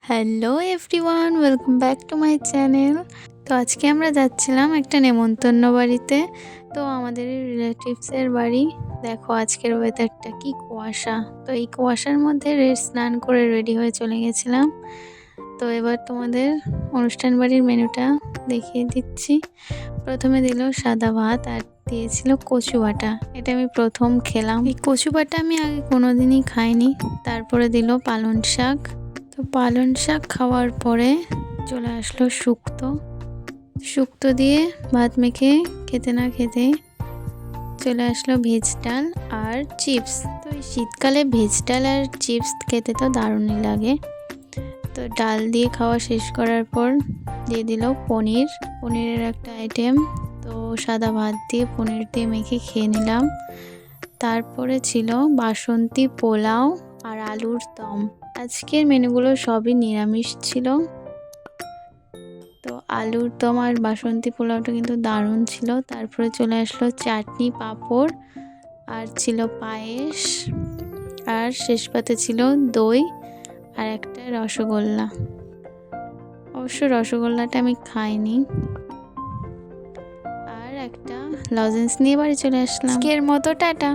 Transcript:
Hello everyone, welcome back to my channel. তো আজকে আমরা যাচ্ছিলাম একটা নেমন্তন্ন বাড়িতে। তো আমাদের রিলেটিভসের বাড়ি। দেখো আজকের ওয়েদারটা কি কুয়াশা। তো এই কুয়াশার মধ্যে স্নান করে রেডি হয়ে চলে গেছিলাম। তো এবার তোমাদের অনুষ্ঠান বাড়ির মেনুটা দেখিয়ে দিচ্ছি। প্রথমে দিল সাদা ভাত আর দিয়েছিল কচু বাটা। এটা আমি প্রথম খেলাম। এই কচু বাটা আমি আগে কোনোদিনই খাইনি। তারপরে দিল পালং শাক। তো পালং শাক খাওয়ার পরে চলে আসলো শুক্তো দিয়ে ভাত মেখে খেতে না খেতে চলে আসলো ভেজ ডাল আর চিপস। তো এই শীতকালে ভেজ ডাল আর চিপস খেতে তো দারুণই লাগে। তো ডাল দিয়ে খাওয়া শেষ করার পর দিয়ে দিল পনিরের একটা আইটেম। তো সাদা ভাত দিয়ে পনির দিয়ে মেখে খেয়ে নিলাম। তারপরে ছিল বাসন্তী পোলাও আর আলুর দম। আজকের মেনুগুলো সবই নিরামিষ ছিল। তো আলুর দম আর বাসন্তী পোলাওটা কিন্তু দারুণ ছিল। তারপরে চলে আসলো চাটনি, পাঁপড় আর ছিল পায়েস, আর শেষ পাতে ছিল দই আর একটা রসগোল্লা। অবশ্য রসগোল্লাটা আমি খাইনি। আর একটা লজেন্স নিয়ে বাড়ি চলে আসলাম। আজকের মতো টাটা।